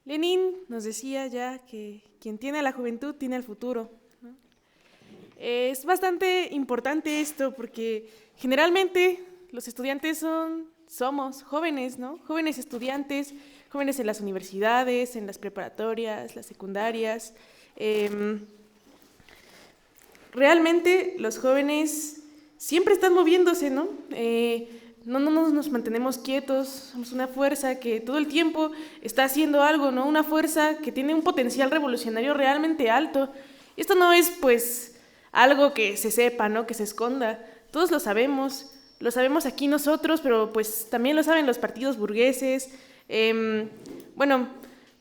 Lenin nos decía ya que quien tiene a la juventud tiene el futuro, ¿no? Es bastante importante esto porque generalmente los estudiantes somos jóvenes, ¿no? Jóvenes estudiantes, jóvenes en las universidades, en las preparatorias, las secundarias. Eh, Realmente los jóvenes siempre están moviéndose, ¿no? No nos mantenemos quietos, somos una fuerza que todo el tiempo está haciendo algo, ¿no? Una fuerza que tiene un potencial revolucionario realmente alto. Esto no es, pues, algo que se sepa, ¿no? Que se esconda. Todos lo sabemos aquí nosotros, pero pues también lo saben los partidos burgueses. Bueno,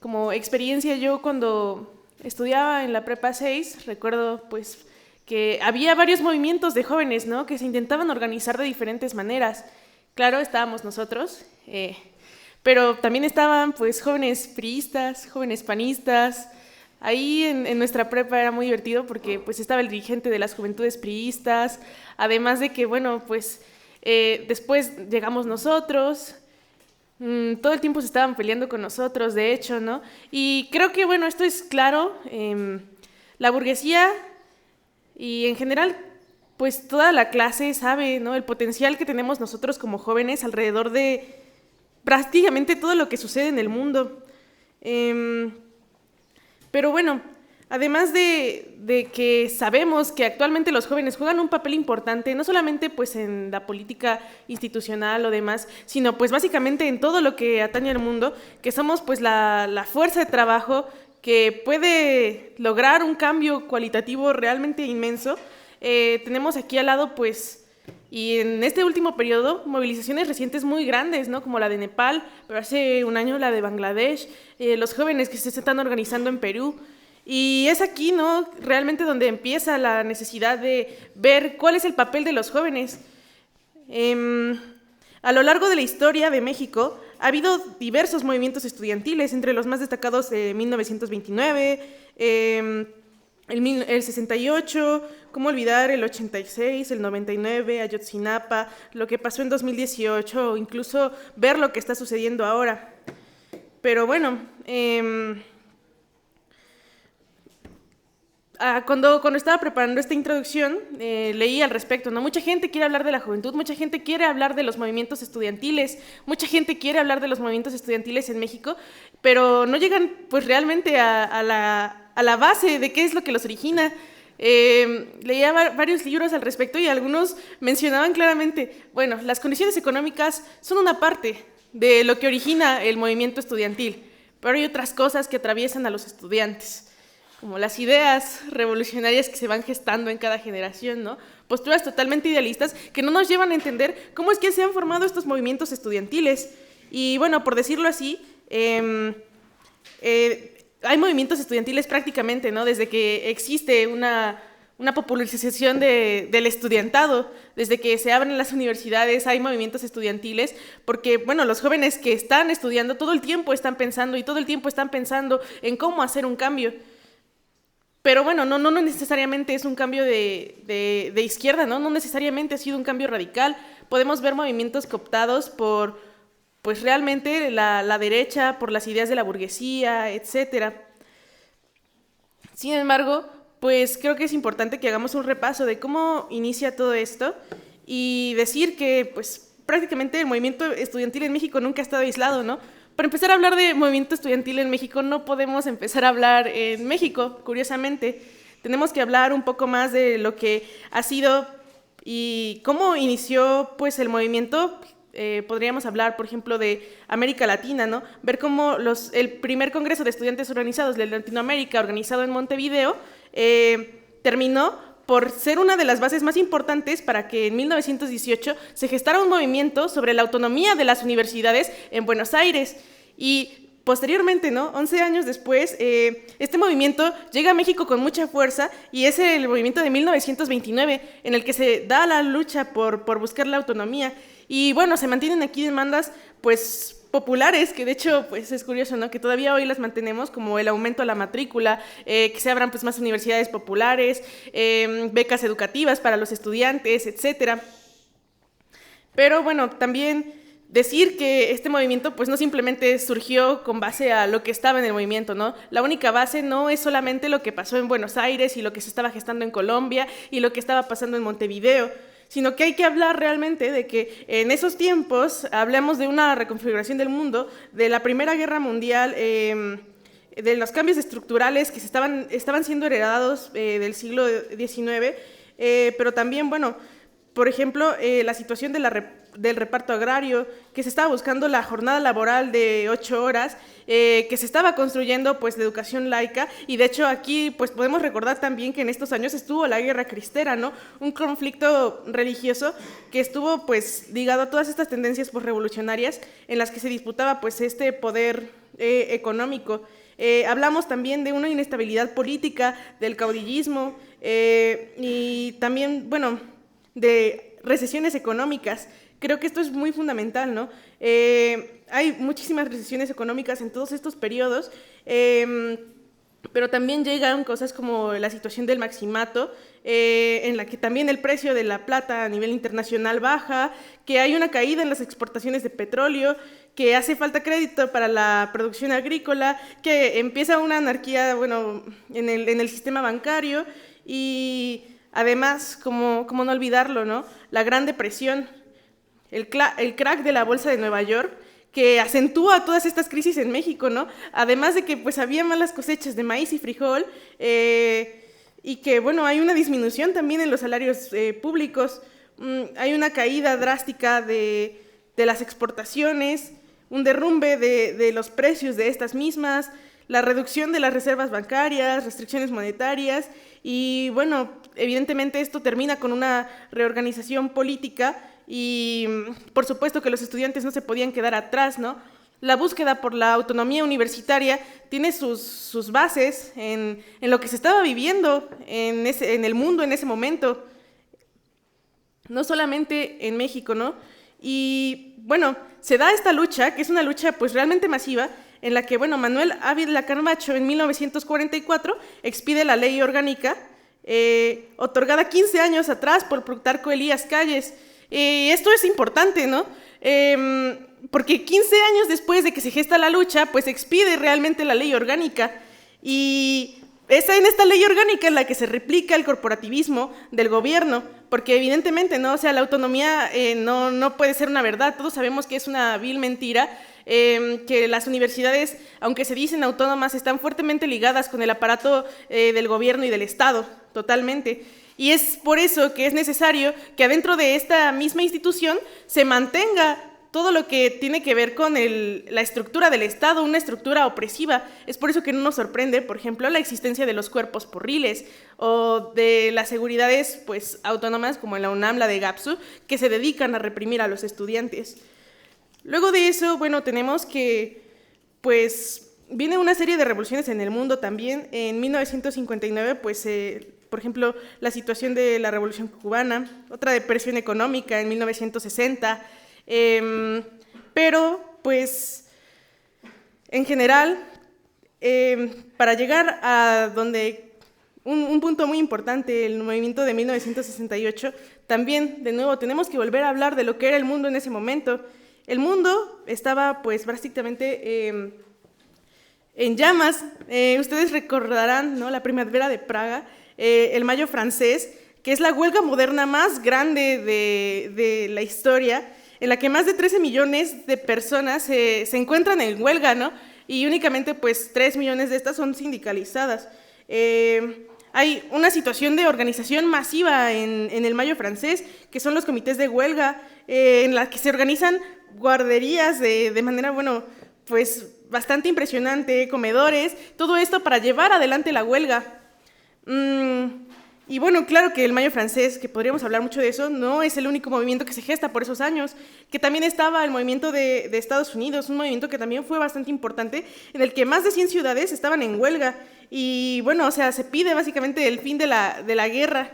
como experiencia yo cuando estudiaba en la Prepa 6, recuerdo, pues, que había varios movimientos de jóvenes, ¿no? Que se intentaban organizar de diferentes maneras. Claro, estábamos nosotros, pero también estaban pues jóvenes priistas, jóvenes panistas. Ahí en nuestra prepa era muy divertido porque pues estaba el dirigente de las juventudes priistas, además de que, bueno, pues después llegamos nosotros. Todo el tiempo se estaban peleando con nosotros, de hecho, ¿no? Y creo que, bueno, esto es claro. La burguesía y en general, pues toda la clase sabe, ¿no? El potencial que tenemos nosotros como jóvenes alrededor de prácticamente todo lo que sucede en el mundo. Em, pero bueno, además de que sabemos que actualmente los jóvenes juegan un papel importante, no solamente pues en la política institucional o demás, sino pues básicamente en todo lo que atañe al mundo, que somos pues la fuerza de trabajo que puede lograr un cambio cualitativo realmente inmenso. Tenemos aquí al lado, pues, y en este último periodo, movilizaciones recientes muy grandes, ¿no? Como la de Nepal, pero hace un año la de Bangladesh, los jóvenes que se están organizando en Perú. Y es aquí, ¿no? Realmente donde empieza la necesidad de ver cuál es el papel de los jóvenes. A lo largo de la historia de México ha habido diversos movimientos estudiantiles, entre los más destacados 1929, el 68, cómo olvidar el 86, el 99, Ayotzinapa, lo que pasó en 2018, o incluso ver lo que está sucediendo ahora. Pero bueno, cuando estaba preparando esta introducción, leí al respecto, ¿no? Mucha gente quiere hablar de la juventud, mucha gente quiere hablar de los movimientos estudiantiles, mucha gente quiere hablar de los movimientos estudiantiles en México, pero no llegan pues realmente a la base de qué es lo que los origina. Leía varios libros al respecto y algunos mencionaban claramente, bueno, las condiciones económicas son una parte de lo que origina el movimiento estudiantil, pero hay otras cosas que atraviesan a los estudiantes, como las ideas revolucionarias que se van gestando en cada generación, ¿no? Posturas totalmente idealistas que no nos llevan a entender cómo es que se han formado estos movimientos estudiantiles. Y bueno, por decirlo así, hay movimientos estudiantiles prácticamente, ¿no? Desde que existe una popularización del estudiantado, desde que se abren las universidades hay movimientos estudiantiles, porque, bueno, los jóvenes que están estudiando todo el tiempo están pensando y todo el tiempo están pensando en cómo hacer un cambio. Pero bueno, no necesariamente es un cambio de izquierda, ¿no? No necesariamente ha sido un cambio radical. Podemos ver movimientos cooptados por, pues realmente la derecha, por las ideas de la burguesía, etcétera. Sin embargo, pues creo que es importante que hagamos un repaso de cómo inicia todo esto y decir que, pues, prácticamente el movimiento estudiantil en México nunca ha estado aislado, ¿no? Para empezar a hablar de movimiento estudiantil en México, no podemos empezar a hablar en México, curiosamente. Tenemos que hablar un poco más de lo que ha sido y cómo inició pues, el movimiento. Podríamos hablar, por ejemplo, de América Latina, ¿no? Ver cómo el primer Congreso de Estudiantes Organizados de Latinoamérica, organizado en Montevideo, terminó por ser una de las bases más importantes para que en 1918 se gestara un movimiento sobre la autonomía de las universidades en Buenos Aires. Y posteriormente, ¿no? 11 años después, este movimiento llega a México con mucha fuerza y es el movimiento de 1929 en el que se da la lucha por buscar la autonomía. Y bueno, se mantienen aquí demandas, pues, populares, que de hecho pues es curioso, ¿no? Que todavía hoy las mantenemos, como el aumento a la matrícula, que se abran pues más universidades populares, becas educativas para los estudiantes, etcétera. Pero bueno, también decir que este movimiento pues no simplemente surgió con base a lo que estaba en el movimiento, ¿no? La única base no es solamente lo que pasó en Buenos Aires y lo que se estaba gestando en Colombia y lo que estaba pasando en Montevideo, sino que hay que hablar realmente de que en esos tiempos hablamos de una reconfiguración del mundo, de la Primera Guerra Mundial, de los cambios estructurales que estaban siendo heredados del siglo XIX, pero también, bueno, por ejemplo, la situación del reparto agrario, que se estaba buscando la jornada laboral de 8 horas, que se estaba construyendo pues la educación laica, y de hecho aquí pues podemos recordar también que en estos años estuvo la Guerra Cristera, ¿no? Un conflicto religioso que estuvo pues ligado a todas estas tendencias posrevolucionarias en las que se disputaba pues este poder económico. Hablamos también de una inestabilidad política, del caudillismo, y también, bueno, de recesiones económicas. Creo que esto es muy fundamental, ¿no? Hay muchísimas recesiones económicas en todos estos periodos, pero también llegan cosas como la situación del maximato, en la que también el precio de la plata a nivel internacional baja, que hay una caída en las exportaciones de petróleo, que hace falta crédito para la producción agrícola, que empieza una anarquía, bueno, en el sistema bancario, y además, como no olvidarlo, ¿no? La Gran Depresión, el crack de la Bolsa de Nueva York, que acentúa todas estas crisis en México, ¿no? Además de que pues había malas cosechas de maíz y frijol, y que, bueno, hay una disminución también en los salarios públicos, hay una caída drástica de las exportaciones, un derrumbe de los precios de estas mismas, la reducción de las reservas bancarias, restricciones monetarias, y bueno, evidentemente esto termina con una reorganización política y por supuesto que los estudiantes no se podían quedar atrás, ¿no? La búsqueda por la autonomía universitaria tiene sus bases en lo que se estaba viviendo en el mundo en ese momento, no solamente en México, ¿no? Y bueno, se da esta lucha, que es una lucha pues realmente masiva, en la que, bueno, Manuel Ávila Camacho en 1944 expide la ley orgánica otorgada 15 años atrás por Plutarco Elías Calles. Esto es importante, ¿no? Porque 15 años después de que se gesta la lucha, pues se expide realmente la ley orgánica, y es en esta ley orgánica en la que se replica el corporativismo del gobierno, porque evidentemente, ¿no? O sea, la autonomía no puede ser una verdad, todos sabemos que es una vil mentira, que las universidades, aunque se dicen autónomas, están fuertemente ligadas con el aparato del gobierno y del Estado, totalmente. Y es por eso que es necesario que adentro de esta misma institución se mantenga todo lo que tiene que ver con la estructura del Estado, una estructura opresiva. Es por eso que no nos sorprende, por ejemplo, la existencia de los cuerpos porriles o de las seguridades pues, autónomas como la UNAM, la de GAPSU, que se dedican a reprimir a los estudiantes. Luego de eso, bueno, tenemos que, pues, viene una serie de revoluciones en el mundo también. En 1959, pues, por ejemplo, la situación de la Revolución Cubana, otra depresión económica en 1960, pero, pues, en general, para llegar a donde un punto muy importante, el movimiento de 1968, también, de nuevo, tenemos que volver a hablar de lo que era el mundo en ese momento. El mundo estaba, pues, prácticamente en llamas. Ustedes recordarán, ¿no?, la Primavera de Praga, el Mayo francés, que es la huelga moderna más grande de la historia, en la que más de 13 millones de personas se encuentran en huelga, ¿no? Y únicamente, pues, 3 millones de estas son sindicalizadas. Hay una situación de organización masiva en el Mayo francés, que son los comités de huelga, en la que se organizan guarderías de manera, bueno, pues bastante impresionante, comedores, todo esto para llevar adelante la huelga. Y bueno, claro que el Mayo francés, que podríamos hablar mucho de eso, no es el único movimiento que se gesta por esos años, que también estaba el movimiento de Estados Unidos, un movimiento que también fue bastante importante, en el que más de 100 ciudades estaban en huelga, y bueno, o sea, se pide básicamente el fin de la guerra.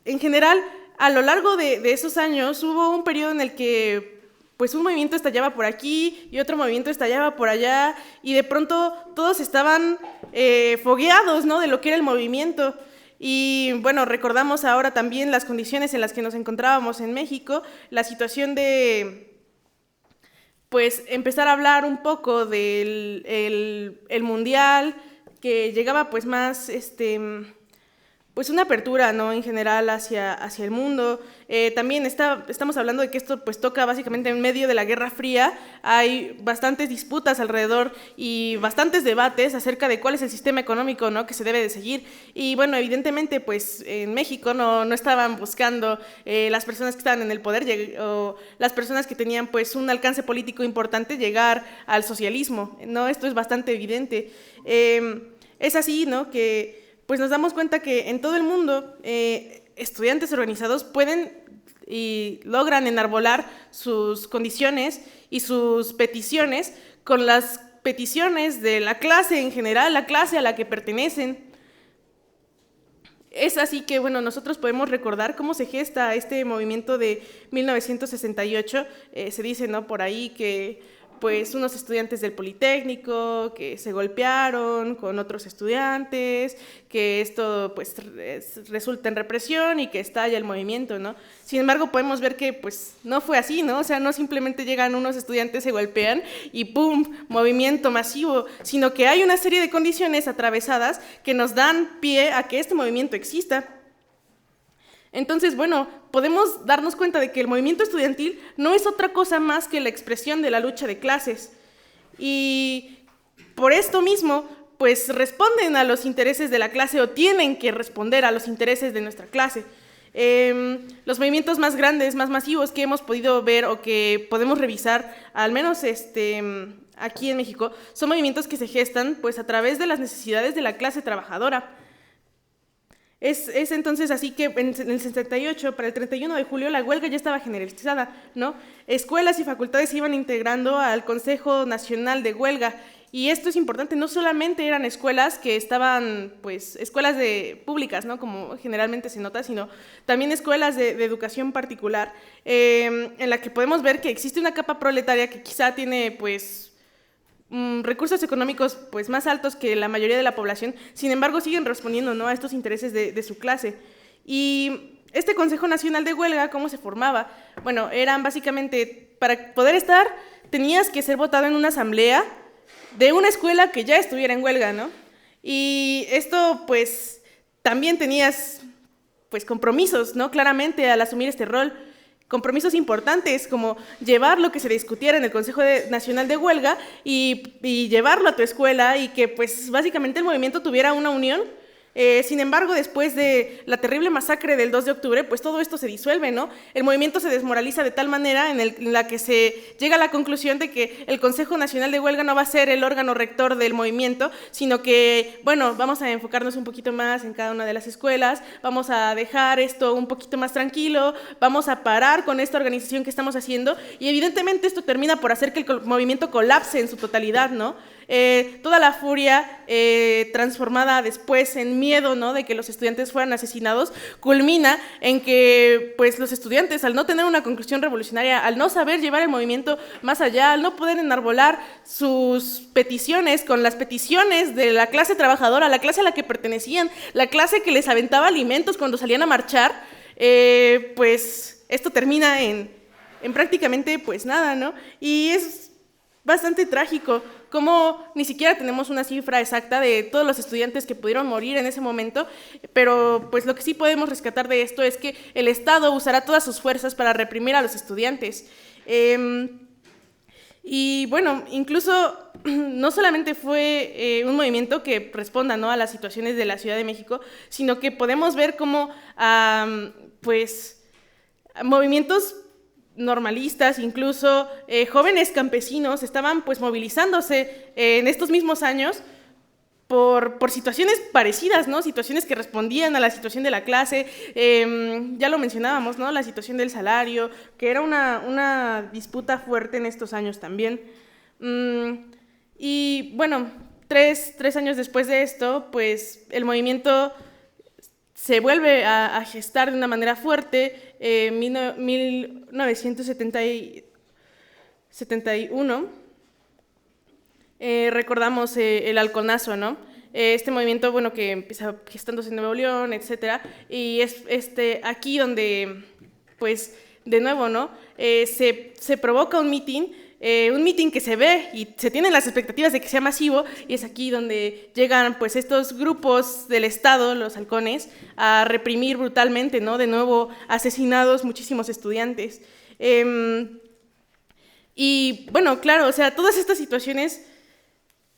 En general, a lo largo de esos años hubo un periodo en el que pues un movimiento estallaba por aquí y otro movimiento estallaba por allá, y de pronto todos estaban fogueados, ¿no?, de lo que era el movimiento. Y bueno, recordamos ahora también las condiciones en las que nos encontrábamos en México, la situación de pues empezar a hablar un poco del el mundial, que llegaba pues más, pues una apertura, ¿no?, en general hacia el mundo. También estamos hablando de que esto pues toca básicamente en medio de la Guerra Fría. Hay bastantes disputas alrededor y bastantes debates acerca de cuál es el sistema económico, ¿no?, que se debe de seguir. Y bueno, evidentemente pues en México no estaban buscando las personas que estaban en el poder o las personas que tenían pues un alcance político importante llegar al socialismo, ¿no? Esto es bastante evidente. Es así, ¿no?, que pues nos damos cuenta que en todo el mundo estudiantes organizados pueden y logran enarbolar sus condiciones y sus peticiones con las peticiones de la clase en general, la clase a la que pertenecen. Es así que, bueno, nosotros podemos recordar cómo se gesta este movimiento de 1968. Se dice, ¿no?, por ahí que pues unos estudiantes del Politécnico que se golpearon con otros estudiantes, que esto pues resulta en represión y que estalla el movimiento, ¿no? Sin embargo, podemos ver que pues no fue así, ¿no? O sea, no simplemente llegan unos estudiantes, se golpean y ¡pum!, movimiento masivo, sino que hay una serie de condiciones atravesadas que nos dan pie a que este movimiento exista. Entonces, bueno, podemos darnos cuenta de que el movimiento estudiantil no es otra cosa más que la expresión de la lucha de clases. Y por esto mismo, pues responden a los intereses de la clase o tienen que responder a los intereses de nuestra clase. Los movimientos más grandes, más masivos que hemos podido ver o que podemos revisar, al menos aquí en México, son movimientos que se gestan pues a través de las necesidades de la clase trabajadora. Es entonces así que en el 68, para el 31 de julio, la huelga ya estaba generalizada, ¿no? Escuelas y facultades se iban integrando al Consejo Nacional de Huelga, y esto es importante, no solamente eran escuelas que estaban, pues, escuelas públicas, ¿no?, como generalmente se nota, sino también escuelas de educación particular, en la que podemos ver que existe una capa proletaria que quizá tiene, pues, recursos económicos pues más altos que la mayoría de la población, sin embargo siguen respondiendo, ¿no?, a estos intereses de su clase. Y este Consejo Nacional de Huelga, ¿cómo se formaba? Bueno, eran básicamente, para poder estar, tenías que ser votado en una asamblea de una escuela que ya estuviera en huelga, ¿no? Y esto pues también tenías pues compromisos, ¿no?, claramente al asumir este rol. Compromisos importantes como llevar lo que se discutiera en el Consejo Nacional de Huelga y llevarlo a tu escuela y que pues básicamente el movimiento tuviera una unión. Sin embargo, después de la terrible masacre del 2 de octubre, pues todo esto se disuelve, ¿no? El movimiento se desmoraliza de tal manera en la que se llega a la conclusión de que el Consejo Nacional de Huelga no va a ser el órgano rector del movimiento, sino que, bueno, vamos a enfocarnos un poquito más en cada una de las escuelas, vamos a dejar esto un poquito más tranquilo, vamos a parar con esta organización que estamos haciendo, y evidentemente esto termina por hacer que el movimiento colapse en su totalidad, ¿no? Toda la furia transformada después en miedo, ¿no?, de que los estudiantes fueran asesinados, culmina en que pues los estudiantes, al no tener una conclusión revolucionaria, al no saber llevar el movimiento más allá, al no poder enarbolar sus peticiones con las peticiones de la clase trabajadora, la clase a la que pertenecían, la clase que les aventaba alimentos cuando salían a marchar, pues esto termina en prácticamente pues nada, ¿no? Y es bastante trágico cómo ni siquiera tenemos una cifra exacta de todos los estudiantes que pudieron morir en ese momento, pero pues lo que sí podemos rescatar de esto es que el Estado usará todas sus fuerzas para reprimir a los estudiantes. Y bueno, incluso no solamente fue un movimiento que responda, ¿no?, a las situaciones de la Ciudad de México, sino que podemos ver cómo pues movimientos normalistas, incluso jóvenes campesinos estaban pues movilizándose en estos mismos años por situaciones parecidas, ¿no?, situaciones que respondían a la situación de la clase. Ya lo mencionábamos, ¿no?, la situación del salario, que era una disputa fuerte en estos años también. Y bueno, tres años después de esto, pues el movimiento se vuelve a gestar de una manera fuerte. 1971, recordamos el halconazo, ¿no? Este movimiento, bueno, que empieza gestándose en Nuevo León, etcétera, y es aquí donde, pues, de nuevo, ¿no?, se provoca un mitin un mitin que se ve y se tienen las expectativas de que sea masivo, y es aquí donde llegan pues estos grupos del Estado, los halcones, a reprimir brutalmente, ¿no? De nuevo asesinados muchísimos estudiantes. Y bueno, claro, o sea, todas estas situaciones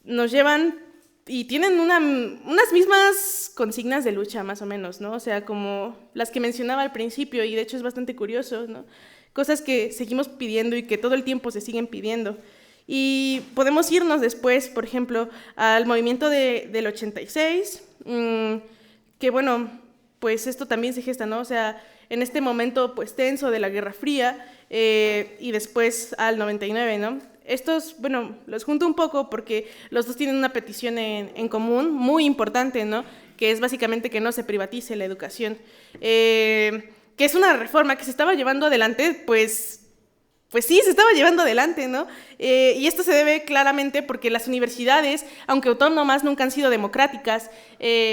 nos llevan y tienen unas mismas consignas de lucha, más o menos, ¿no? O sea, como las que mencionaba al principio, y de hecho es bastante curioso, ¿no? Cosas que seguimos pidiendo y que todo el tiempo se siguen pidiendo. Y podemos irnos después, por ejemplo, al movimiento del 86, que bueno, pues esto también se gesta, ¿no? O sea, en este momento pues tenso de la Guerra Fría, y después al 99, ¿no? Estos, bueno, los junto un poco porque los dos tienen una petición en común muy importante, ¿no? Que es básicamente que no se privatice la educación, que es una reforma que se estaba llevando adelante, pues sí, se estaba llevando adelante, ¿no? Y esto se debe claramente porque las universidades, aunque autónomas, nunca han sido democráticas,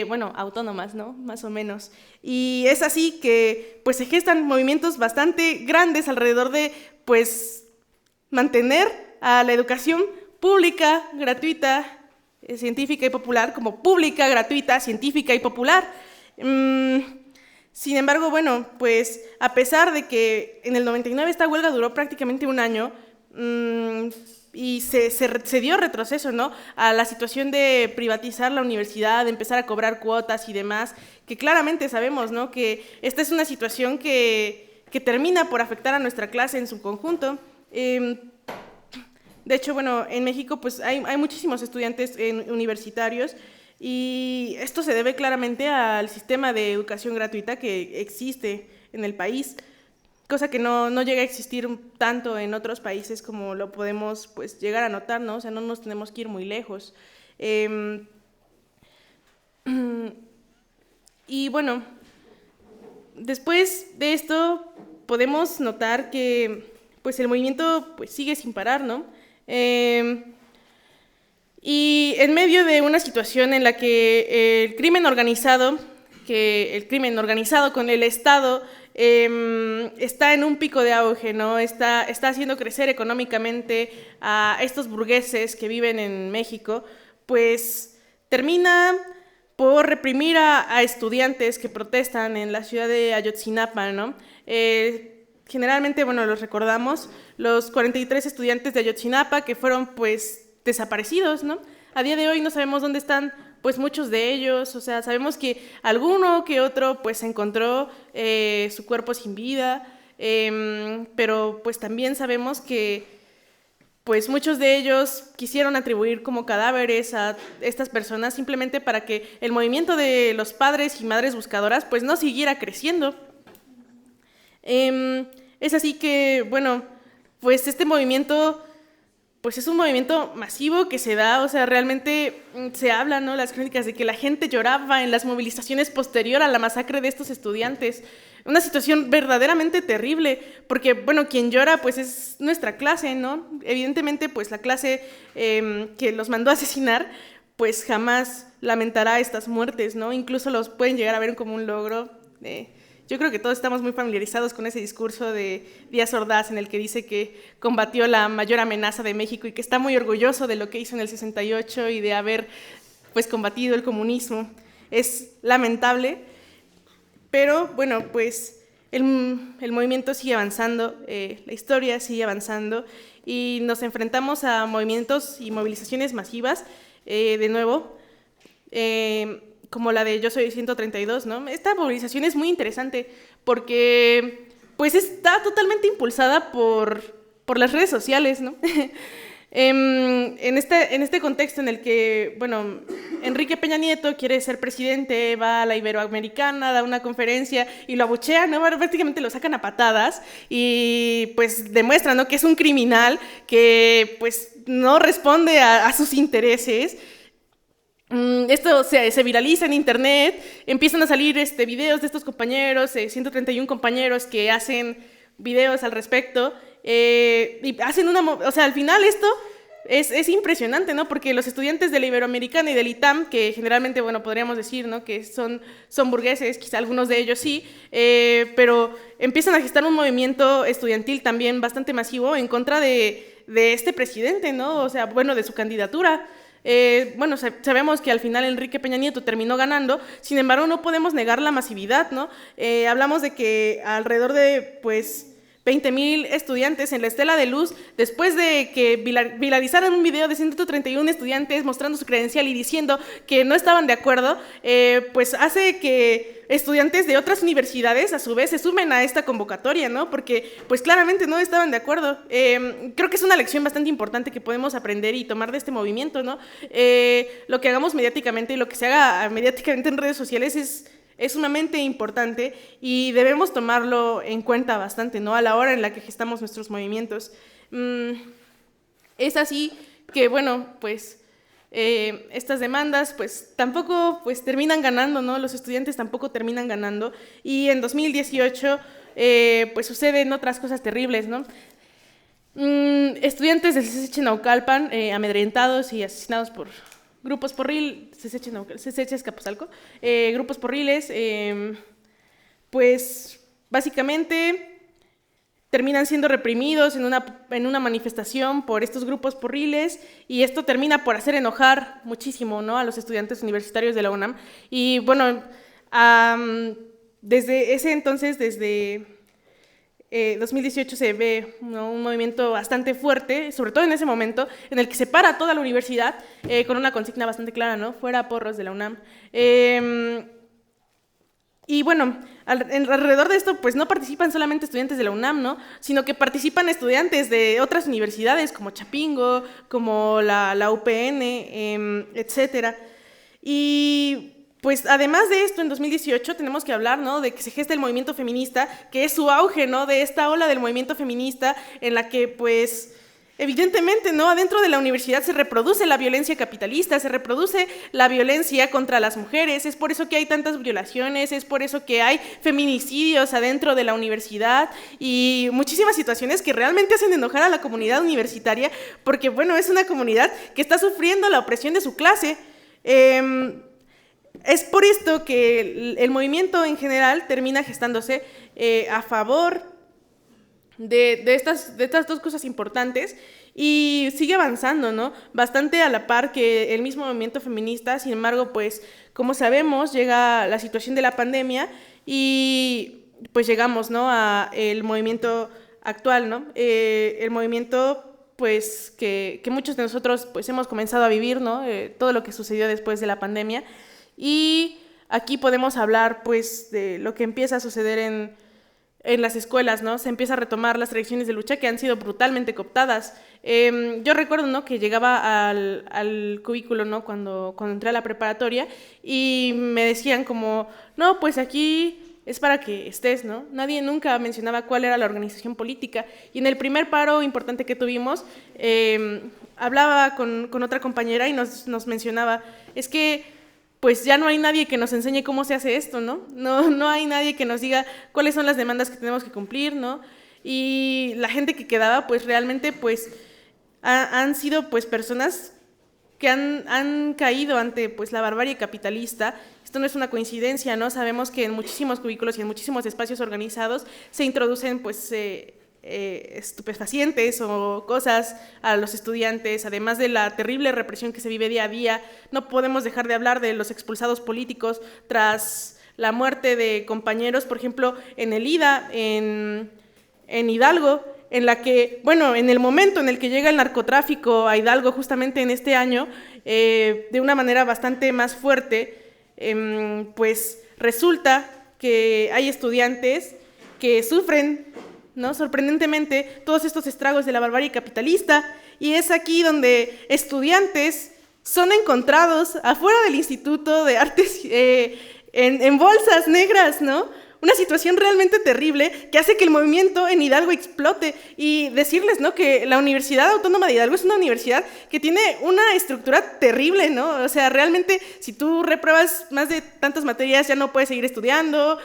bueno, autónomas, ¿no? Más o menos. Y es así que, pues, se gestan movimientos bastante grandes alrededor de, pues, mantener a la educación pública, gratuita, científica y popular, como pública, gratuita, científica y popular. Sin embargo, bueno, pues a pesar de que en el 99 esta huelga duró prácticamente un año, y se dio retroceso, ¿no? A la situación de privatizar la universidad, de empezar a cobrar cuotas y demás, que claramente sabemos, ¿no? Que esta es una situación que termina por afectar a nuestra clase en su conjunto. De hecho, bueno, en México pues hay muchísimos estudiantes universitarios, y esto se debe claramente al sistema de educación gratuita que existe en el país, cosa que no llega a existir tanto en otros países como lo podemos pues llegar a notar, ¿no? O sea, no nos tenemos que ir muy lejos. Y bueno, después de esto podemos notar que pues el movimiento pues sigue sin parar, ¿no? Y en medio de una situación en la que el crimen organizado con el Estado está en un pico de auge, ¿no? Está haciendo crecer económicamente a estos burgueses que viven en México, pues termina por reprimir a estudiantes que protestan en la ciudad de Ayotzinapa, ¿no? Generalmente, bueno, los recordamos, los 43 estudiantes de Ayotzinapa que fueron, pues, desaparecidos, ¿no? A día de hoy no sabemos dónde están, pues, muchos de ellos, o sea, sabemos que alguno que otro, pues, encontró su cuerpo sin vida, pero, pues, también sabemos que, pues, muchos de ellos quisieron atribuir como cadáveres a estas personas simplemente para que el movimiento de los padres y madres buscadoras, pues, no siguiera creciendo. Es así que, bueno, pues este movimiento, pues es un movimiento masivo que se da, o sea, realmente se habla, ¿no? Las crónicas de que la gente lloraba en las movilizaciones posterior a la masacre de estos estudiantes. Una situación verdaderamente terrible, porque, bueno, quien llora, pues es nuestra clase, ¿no? Evidentemente, pues la clase que los mandó a asesinar, pues jamás lamentará estas muertes, ¿no? Incluso los pueden llegar a ver como un logro. Yo creo que todos estamos muy familiarizados con ese discurso de Díaz Ordaz en el que dice que combatió la mayor amenaza de México y que está muy orgulloso de lo que hizo en el 68 y de haber, pues, combatido el comunismo. Es lamentable, pero bueno, pues el movimiento sigue avanzando, la historia sigue avanzando, y nos enfrentamos a movimientos y movilizaciones masivas, de nuevo, como la de Yo Soy 132, ¿no? Esta movilización es muy interesante porque pues está totalmente impulsada por las redes sociales, ¿no? En este contexto en el que, bueno, Enrique Peña Nieto quiere ser presidente, va a la Iberoamericana, da una conferencia y lo abuchean, ¿no? Prácticamente lo sacan a patadas y pues demuestran, ¿no? Que es un criminal que pues no responde a sus intereses. Esto se viraliza en internet, empiezan a salir videos de estos compañeros, 131 compañeros que hacen videos al respecto, y hacen o sea, al final esto es impresionante, ¿no? Porque los estudiantes de la Iberoamericana y del ITAM, que generalmente, bueno, podríamos decir, ¿no? Que son burgueses, quizá algunos de ellos sí, pero empiezan a gestar un movimiento estudiantil también bastante masivo en contra de de este presidente, ¿no? O sea, bueno, de su candidatura. Bueno, sabemos que al final Enrique Peña Nieto terminó ganando, sin embargo no podemos negar la masividad, ¿no? Hablamos de que alrededor de, pues, 20,000 estudiantes en la Estela de Luz, después de que viralizaran un video de 131 estudiantes mostrando su credencial y diciendo que no estaban de acuerdo, pues hace que estudiantes de otras universidades a su vez se sumen a esta convocatoria, ¿no? Porque pues claramente no estaban de acuerdo. Creo que es una lección bastante importante que podemos aprender y tomar de este movimiento, ¿no? Lo que hagamos mediáticamente y lo que se haga mediáticamente en redes sociales es sumamente importante y debemos tomarlo en cuenta bastante, ¿no? A la hora en la que gestamos nuestros movimientos. Es así que, bueno, pues estas demandas pues tampoco pues terminan ganando, ¿no? Los estudiantes tampoco terminan ganando y en 2018 pues suceden otras cosas terribles, ¿no? Estudiantes del CCH Naucalpan amedrentados y asesinados por grupos porriles, CCH Escaposalco, grupos porriles, pues básicamente terminan siendo reprimidos en una manifestación por estos grupos porriles y esto termina por hacer enojar muchísimo, ¿no? A los estudiantes universitarios de la UNAM. Y bueno, desde ese entonces, desde 2018 se ve, ¿no? Un movimiento bastante fuerte, sobre todo en ese momento, en el que se para toda la universidad con una consigna bastante clara, ¿no? Fuera porros de la UNAM. Y bueno, alrededor de esto, pues no participan solamente estudiantes de la UNAM, ¿no? Sino que participan estudiantes de otras universidades, como Chapingo, como la UPN, etcétera. Y pues además de esto, en 2018 tenemos que hablar, ¿no? De que se gesta el movimiento feminista, que es su auge, ¿no? De esta ola del movimiento feminista en la que, pues, evidentemente, ¿no? Adentro de la universidad se reproduce la violencia capitalista, se reproduce la violencia contra las mujeres, es por eso que hay tantas violaciones, es por eso que hay feminicidios adentro de la universidad y muchísimas situaciones que realmente hacen enojar a la comunidad universitaria, porque, bueno, es una comunidad que está sufriendo la opresión de su clase. Es por esto que el movimiento en general termina gestándose a favor de estas dos cosas importantes y sigue avanzando, ¿no? Bastante a la par que el mismo movimiento feminista. Sin embargo, pues, como sabemos, llega la situación de la pandemia y pues llegamos, ¿no? A el movimiento actual, ¿no? El movimiento pues que muchos de nosotros pues hemos comenzado a vivir, ¿no? Todo lo que sucedió después de la pandemia. Y aquí podemos hablar pues de lo que empieza a suceder en las escuelas, ¿no? Se empieza a retomar las tradiciones de lucha que han sido brutalmente cooptadas. Yo recuerdo, ¿no? Que llegaba al cubículo, ¿no? Cuando entré a la preparatoria y me decían como, no, pues aquí es para que estés, ¿no? Nadie nunca mencionaba cuál era la organización política. Y en el primer paro importante que tuvimos, hablaba con otra compañera y nos mencionaba, es que pues ya no hay nadie que nos enseñe cómo se hace esto, ¿no? No hay nadie que nos diga cuáles son las demandas que tenemos que cumplir, ¿no? Y la gente que quedaba, pues realmente, pues, han sido, pues, personas que han caído ante, pues, la barbarie capitalista. Esto no es una coincidencia, ¿no? Sabemos que en muchísimos cubículos y en muchísimos espacios organizados se introducen, pues, estupefacientes o cosas a los estudiantes, además de la terrible represión que se vive día a día. No podemos dejar de hablar de los expulsados políticos tras la muerte de compañeros, por ejemplo, en el IDA, en Hidalgo, en la que, bueno, en el momento en el que llega el narcotráfico a Hidalgo, justamente en este año, de una manera bastante más fuerte, pues resulta que hay estudiantes que sufren, ¿no? Sorprendentemente, todos estos estragos de la barbarie capitalista, y es aquí donde estudiantes son encontrados afuera del Instituto de Artes en bolsas negras, ¿no? Una situación realmente terrible que hace que el movimiento en Hidalgo explote. Y decirles, ¿no? Que la Universidad Autónoma de Hidalgo es una universidad que tiene una estructura terrible, ¿no? O sea, realmente, si tú repruebas más de tantas materias, ya no puedes seguir estudiando.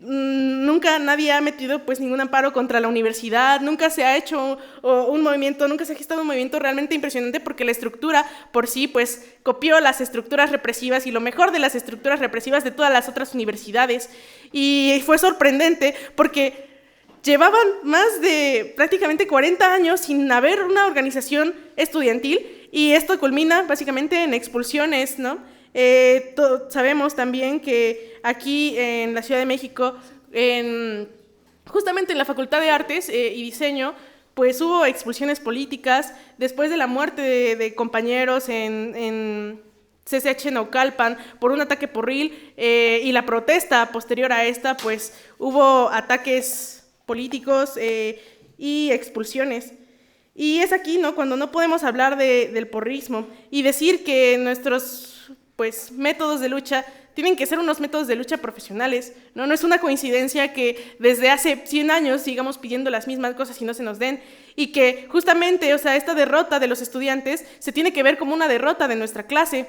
Nunca nadie ha metido pues ningún amparo contra la universidad, nunca se ha hecho un movimiento, nunca se ha gestado un movimiento realmente impresionante porque la estructura por sí pues copió las estructuras represivas y lo mejor de las estructuras represivas de todas las otras universidades. Y fue sorprendente porque llevaban más de prácticamente 40 años sin haber una organización estudiantil, y esto culmina básicamente en expulsiones, ¿no? Sabemos también que aquí en la Ciudad de México, justamente en la Facultad de Artes y Diseño, pues hubo expulsiones políticas después de la muerte de compañeros en CCH Naucalpan por un ataque porril, y la protesta posterior a esta, pues hubo ataques políticos y expulsiones. Y es aquí, ¿no?, cuando no podemos hablar del porrismo y decir que nuestros, pues, métodos de lucha tienen que ser unos métodos de lucha profesionales, ¿no? No es una coincidencia que desde hace 100 años sigamos pidiendo las mismas cosas y no se nos den, y que justamente, o sea, esta derrota de los estudiantes se tiene que ver como una derrota de nuestra clase,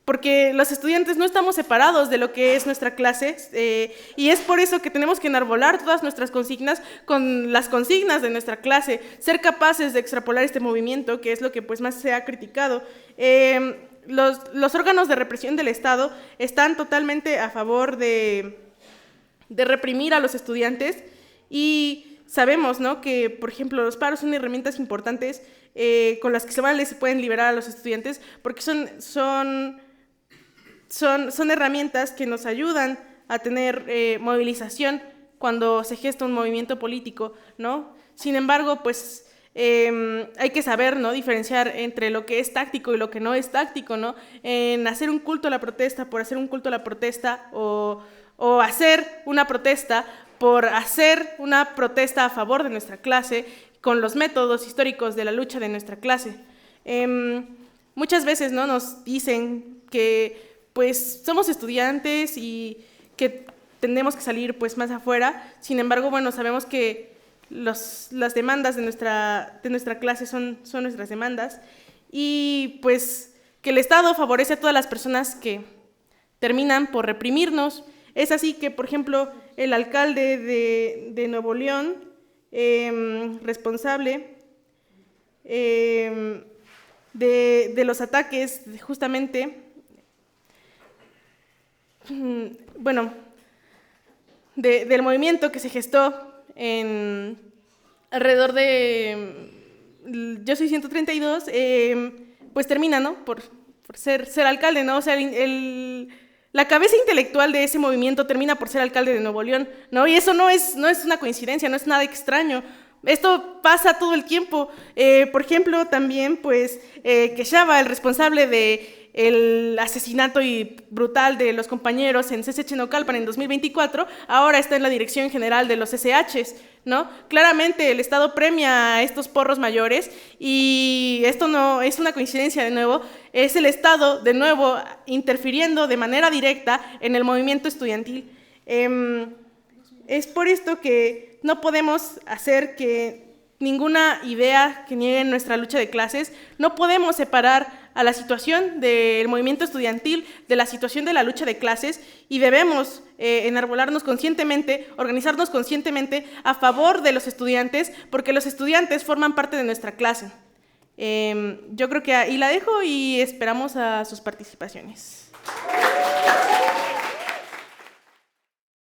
porque los estudiantes no estamos separados de lo que es nuestra clase, y es por eso que tenemos que enarbolar todas nuestras consignas con las consignas de nuestra clase, ser capaces de extrapolar este movimiento, que es lo que pues más se ha criticado. Los órganos de represión del Estado están totalmente a favor de reprimir a los estudiantes, y sabemos, ¿no?, que, por ejemplo, los paros son herramientas importantes con las que se pueden liberar a los estudiantes, porque son herramientas que nos ayudan a tener movilización cuando se gesta un movimiento político, ¿no? Sin embargo, pues hay que saber, ¿no?, diferenciar entre lo que es táctico y lo que no es táctico, ¿no? En hacer un culto a la protesta por hacer un culto a la protesta, o hacer una protesta por hacer una protesta a favor de nuestra clase con los métodos históricos de la lucha de nuestra clase. Muchas veces, ¿no?, nos dicen que pues somos estudiantes y que tenemos que salir pues más afuera. Sin embargo, bueno, sabemos que las demandas de nuestra clase son nuestras demandas, y pues que el Estado favorece a todas las personas que terminan por reprimirnos. Es así que, por ejemplo, el alcalde de Nuevo León, responsable de los ataques justamente, bueno, del movimiento que se gestó alrededor de Yo Soy 132, pues termina, ¿no?, por ser alcalde, ¿no? O sea, la cabeza intelectual de ese movimiento termina por ser alcalde de Nuevo León, ¿no? Y eso no es una coincidencia, no es nada extraño. Esto pasa todo el tiempo. Por ejemplo, también, pues, Quechava, el responsable del asesinato y brutal de los compañeros en CCH Naucalpan en 2024, ahora está en la dirección general de los SHs, ¿no? Claramente el Estado premia a estos porros mayores, y esto no es una coincidencia, de nuevo, es el Estado, de nuevo, interfiriendo de manera directa en el movimiento estudiantil. Es por esto que no podemos hacer que ninguna idea que niegue nuestra lucha de clases. No podemos separar a la situación del movimiento estudiantil de la situación de la lucha de clases, y debemos enarbolarnos conscientemente, organizarnos conscientemente a favor de los estudiantes, porque los estudiantes forman parte de nuestra clase. Yo creo que ahí la dejo y esperamos a sus participaciones.